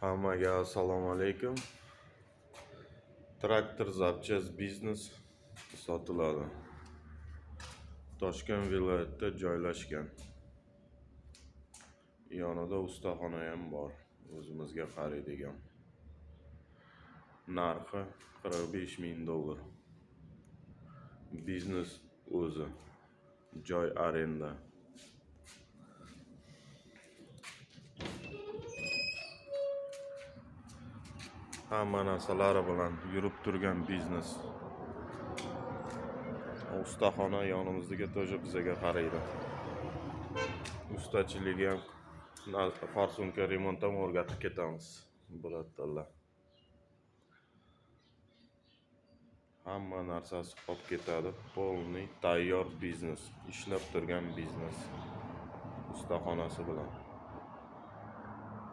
Hammaga assalomu alaykum. Traktor zapchast biznes sotiladi. Toshkent viloyatida joylashgan. Yonida ustaxona ham bor, o'zimizga qaraydigan. Narxi $45,000. Biznes o'zi, joy arenda. Hamma narsalari bilan yurib turgan biznes. Ustaxona yonimizga to'ja bizaga qaraydi. Ustachiligi ham farsunka remont ham o'rgatib ketamiz. Birodarlar. Hamma narsasi qolib ketadi. Polniy tayyor biznes, ishlab turgan biznes. Ustaxonasi bilan.